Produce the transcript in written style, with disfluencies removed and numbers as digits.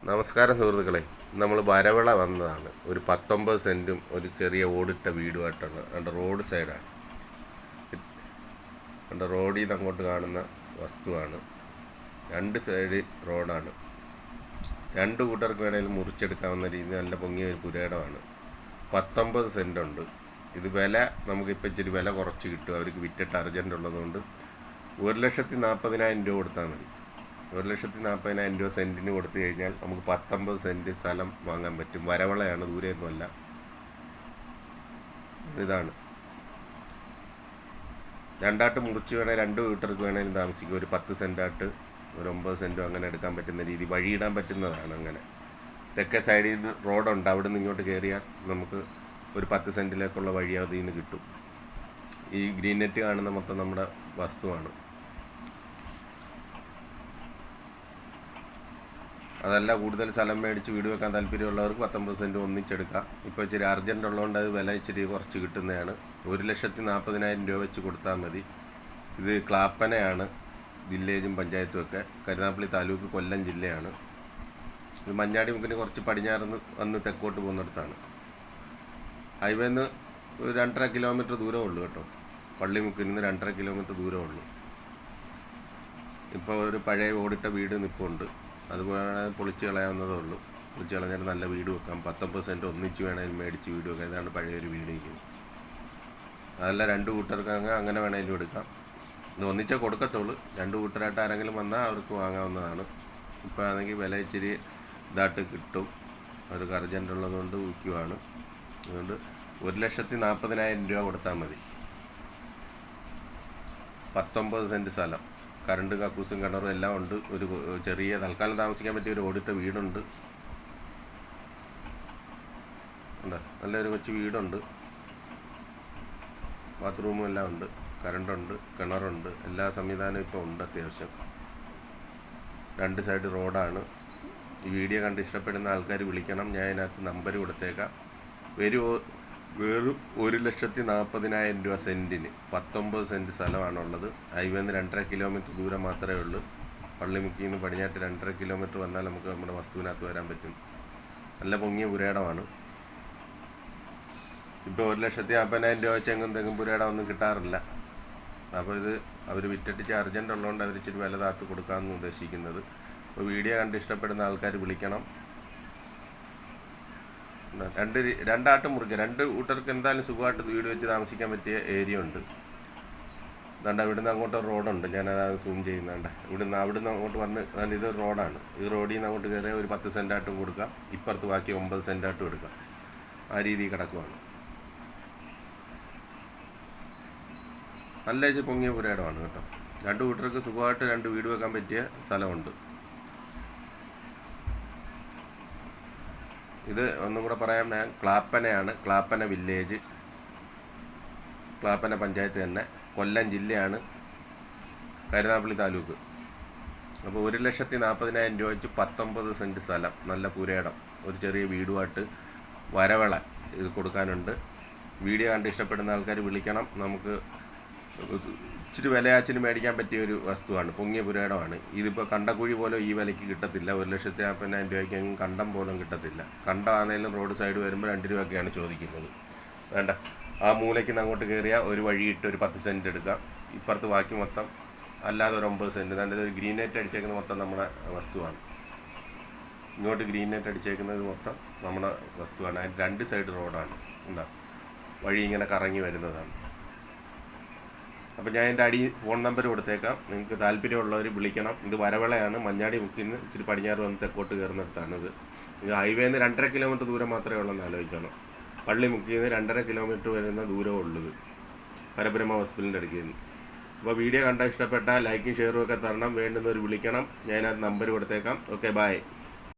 നമസ്കാരം സുഹൃത്തുക്കളെ, നമ്മൾ വരവിള വന്നതാണ്. ഒരു 19 സെൻറ്റും ഒരു ചെറിയ ഓടിട്ട വീടുമായിട്ടാണ്. എൻ്റെ റോഡ് സൈഡാണ്. എൻ്റെ റോഡിൽ നിന്ന് അങ്ങോട്ട് കാണുന്ന വസ്തുവാണ്. രണ്ട് സൈഡ് റോഡാണ്. രണ്ട് കൂട്ടർക്ക് വേണമെങ്കിലും മുറിച്ചെടുക്കാവുന്ന രീതി നല്ല പൊങ്ങിയ ഒരു പുരയിടമാണ്. 19 സെൻറ്റുണ്ട്. ഇത് വില നമുക്കിപ്പോൾ ഇച്ചിരി വില കുറച്ച് കിട്ടും. അവർക്ക് വിറ്റിട്ട് അർജൻറ്റ് ഉള്ളതുകൊണ്ട് 1,40,000 രൂപ കൊടുത്താൽ മതി. 1,40,000 രൂപ സെൻറ്റിന് കൊടുത്തു കഴിഞ്ഞാൽ നമുക്ക് 19 സെൻറ്റ് സ്ഥലം വാങ്ങാൻ പറ്റും. വരവളയാണ്, ദൂരെയൊന്നുമല്ല. ഇതാണ് രണ്ടായിട്ട് മുറിച്ച് വേണേൽ രണ്ട് വീട്ടർക്ക് വേണേലും താമസിക്കും. ഒരു 10 സെൻറ്റായിട്ട് ഒരു 9 സെൻറ്റും അങ്ങനെ എടുക്കാൻ പറ്റുന്ന രീതി വഴിയിടാൻ പറ്റുന്നതാണ്. അങ്ങനെ തെക്കേ സൈഡിൽ നിന്ന് റോഡുണ്ട്. അവിടെ നിന്ന് ഇങ്ങോട്ട് കയറിയാൽ നമുക്ക് ഒരു 10 സെൻറ്റിലേക്കുള്ള വഴി അതിൽ നിന്ന് കിട്ടും. ഈ ഗ്രീൻ നെറ്റ് കാണുന്ന മൊത്തം നമ്മുടെ വസ്തുവാണ്. അതല്ല, കൂടുതൽ സ്ഥലം മേടിച്ച് വീട് വെക്കാൻ താല്പര്യമുള്ളവർക്ക് 19 സെൻറ്റ് ഒന്നിച്ചെടുക്കാം. ഇപ്പോൾ ഇച്ചിരി അർജൻറ്റ് ഉള്ളതുകൊണ്ട് അത് വില ഇച്ചിരി കുറച്ച് കിട്ടുന്നതാണ്. 1,40,000 രൂപ വെച്ച് കൊടുത്താൽ മതി. ഇത് ക്ലാപ്പനയാണ്, വില്ലേജും പഞ്ചായത്തും ഒക്കെ. കരുനാഗപ്പള്ളി താലൂക്ക്, കൊല്ലം ജില്ലയാണ്. ഇത് മഞ്ഞാടി മുക്കിന് കുറച്ച് പടിഞ്ഞാറുന്ന് വന്ന് തെക്കോട്ട് പോകുന്നിടത്താണ്. ഹൈവേന്ന് ഒരു 2.5 കിലോമീറ്റർ ദൂരമേ ഉള്ളൂ കേട്ടോ. പള്ളിമുക്കിൽ നിന്ന് 2.5 കിലോമീറ്റർ ദൂരമേ ഉള്ളൂ. ഇപ്പോൾ ഒരു പഴയ ഓടിട്ട വീട് നിൽപ്പുണ്ട്. അതുപോലെ പൊളിച്ച് കളയാവുന്നതേ ഉള്ളൂ. പൊളിച്ച് കളഞ്ഞാൽ നല്ല വീട് വെക്കാം. 19 സെൻറ്റ് ഒന്നിച്ച് വേണമെങ്കിൽ മേടിച്ച് വീട് വെക്കാം. ഇതാണ് പഴയൊരു വീട് ഇരിക്കുന്നത്. അതല്ല, രണ്ട് കൂട്ടർക്ക് അങ്ങനെ വേണമെങ്കിലും എടുക്കാം. ഇത് ഒന്നിച്ചേ കൊടുക്കത്തുള്ളൂ. രണ്ട് കൂട്ടരായിട്ട് ആരെങ്കിലും വന്നാൽ അവർക്ക് വാങ്ങാവുന്നതാണ്. ഇപ്പോൾ ആണെങ്കിൽ വില ഇച്ചിരി ഇതായിട്ട് കിട്ടും. അവർക്ക് അർജൻറ്റ് ഉള്ളതുകൊണ്ട് വിൽക്കുവാണ്. അതുകൊണ്ട് 1,40,000 രൂപ കൊടുത്താൽ മതി. 19 സെൻറ്റ് സ്ഥലം, കറണ്ട്, കക്കൂസും കിണറും എല്ലാം ഉണ്ട്. ഒരു ചെറിയ തൽക്കാലം താമസിക്കാൻ പറ്റിയ ഒരു ഓടിട്ട വീടുണ്ട്. നല്ലൊരു കൊച്ചു വീടുണ്ട്. ബാത്റൂമും എല്ലാം ഉണ്ട്. കറണ്ടുണ്ട്, കിണറുണ്ട്, എല്ലാ സംവിധാനവും ഇപ്പോൾ ഉണ്ട് അത്യാവശ്യം. രണ്ട് സൈഡ് റോഡാണ്. ഈ വീഡിയോ കണ്ട് ഇഷ്ടപ്പെടുന്ന ആൾക്കാർ വിളിക്കണം. ഞാൻ അതിനകത്ത് നമ്പർ കൊടുത്തേക്കാം. വെറും 1,40,000 രൂപ സെൻറ്റിന് 19 സെൻറ്റ് സ്ഥലമാണുള്ളത്. ഹൈവേന്ന് 2.5 കിലോമീറ്റർ ദൂരം മാത്രമേ ഉള്ളൂ. പള്ളിമുക്കിൽ നിന്ന് പടിഞ്ഞാട്ട് 2.5 കിലോമീറ്റർ വന്നാൽ നമുക്ക് നമ്മുടെ വസ്തുവിനകത്ത് വരാൻ പറ്റും. നല്ല പൊങ്ങിയ പുരയിടമാണ്. ഇപ്പോൾ 1,40,000 രൂപ വെച്ച് തെങ്ങും പുരയിടം ഒന്നും കിട്ടാറില്ല. അപ്പോൾ ഇത് അവർ വിറ്റിട്ട് അർജൻറ്റ് ഉള്ളതുകൊണ്ട് അവർ ഇച്ചിരി വില താത്ത് കൊടുക്കാമെന്ന് ഉദ്ദേശിക്കുന്നത്. അപ്പോൾ വീഡിയോ കണ്ട് ഇഷ്ടപ്പെടുന്ന ആൾക്കാർ വിളിക്കണം. രണ്ടാട്ട് മുറിക്കുക. രണ്ട് കൂട്ടർക്ക് എന്തായാലും സുഖമായിട്ട് വീട് വെച്ച് താമസിക്കാൻ പറ്റിയ ഏരിയ ഉണ്ട്. അതുകൊണ്ട് ഇവിടുന്ന് അങ്ങോട്ട് റോഡുണ്ട്. ഞാനത് സൂം ചെയ്യുന്നുണ്ട്. അവിടുന്ന് അങ്ങോട്ട് വന്ന് ഇത് റോഡാണ്. ഈ റോഡിൽ നിന്ന് അങ്ങോട്ട് കയറിയാൽ ഒരു 10 സെൻറ്റായിട്ടും കൊടുക്കാം. ഇപ്പുറത്ത് ബാക്കി 9 സെൻറ്റായിട്ടും എടുക്കാം. ആ രീതിയിൽ കിടക്കുവാണ്. നല്ല പൊങ്ങിയ പുരയിടമാണ് കേട്ടോ. രണ്ട് കൂട്ടർക്ക് സുഖമായിട്ട് രണ്ട് വീട് വെക്കാൻ പറ്റിയ സ്ഥലമുണ്ട്. ഇത് ഒന്നും കൂടെ പറയാം. ഞാൻ ക്ലാപ്പനയാണ്. ക്ലാപ്പന വില്ലേജ്, ക്ലാപ്പന പഞ്ചായത്ത് തന്നെ, കൊല്ലം ജില്ലയാണ്, കരുനാഗപ്പള്ളി താലൂക്ക്. അപ്പോൾ 1,40,000 രൂപ വെച്ച് 19 സെൻറ്റ് സ്ഥലം, നല്ല പുരയിടം, ഒരു ചെറിയ വീടുമായിട്ട് വരവിള ഇത് കൊടുക്കാനുണ്ട്. വീഡിയോ കണ്ട് ഇഷ്ടപ്പെടുന്ന ആൾക്കാർ വിളിക്കണം. നമുക്ക് ഇച്ചിരി വിലയാച്ചിന് മേടിക്കാൻ പറ്റിയ ഒരു വസ്തുവാണ്. പൊങ്ങിയ പുരയിടമാണ്. ഇതിപ്പോൾ കണ്ടക്കുഴി പോലും ഈ വിലയ്ക്ക് കിട്ടത്തില്ല. 1,40,000 രൂപയ്ക്കെങ്കിലും കണ്ടം പോലും കിട്ടത്തില്ല. കണ്ടമാണെങ്കിലും റോഡ് സൈഡ് വരുമ്പോൾ 2 രൂപയൊക്കെയാണ് ചോദിക്കുന്നത്. വേണ്ട, ആ മൂലയ്ക്ക് നിന്ന് അങ്ങോട്ട് കയറിയാൽ ഒരു വഴിയിട്ട് ഒരു 10 സെൻറ്റ് എടുക്കാം. ഇപ്പുറത്ത് ബാക്കി മൊത്തം അല്ലാതെ ഒരു 9 സെൻറ്റ്. അതിൻ്റെ ഒരു ഗ്രീൻ നെറ്റ് അടിച്ചേക്കുന്ന മൊത്തം നമ്മുടെ വസ്തുവാണ്. ഇങ്ങോട്ട് ഗ്രീൻ നെറ്റ് അടിച്ചേക്കുന്നത് മൊത്തം നമ്മുടെ വസ്തുവാണ്. അതിന് രണ്ട് സൈഡ് റോഡാണ്. എന്താ വഴി ഇങ്ങനെ കറങ്ങി വരുന്നതാണ്. അപ്പോൾ ഞാൻ എൻ്റെ ഫോൺ നമ്പർ കൊടുത്തേക്കാം. നിങ്ങൾക്ക് താല്പര്യമുള്ളവർ വിളിക്കണം. ഇത് വരവിളയാണ്. മഞ്ഞാടി മുക്കിൽ നിന്ന് ഇച്ചിരി പടിഞ്ഞാറ് വന്ന് തെക്കോട്ട് കയറുന്നിടത്താണ്. ഇത് ഹൈവേന്ന് 2.5 കിലോമീറ്റർ ദൂരം മാത്രമേ ഉള്ളെന്ന് ആലോചിക്കണം. പള്ളിമുക്കിൽ നിന്ന് 2.5 കിലോമീറ്റർ വരുന്ന ദൂരമേ ഉള്ളത്, പരബ്രഹ്മ ഹോസ്പിറ്റലിൻ്റെ അടുക്കിൽ നിന്ന്. അപ്പോൾ വീഡിയോ കണ്ടാൽ ഇഷ്ടപ്പെട്ടാൽ ലൈക്കും ഷെയറും ഒക്കെ തരണം. വേണ്ടുന്നവർ വിളിക്കണം. ഞാനത് നമ്പർ കൊടുത്തേക്കാം. Okay, by.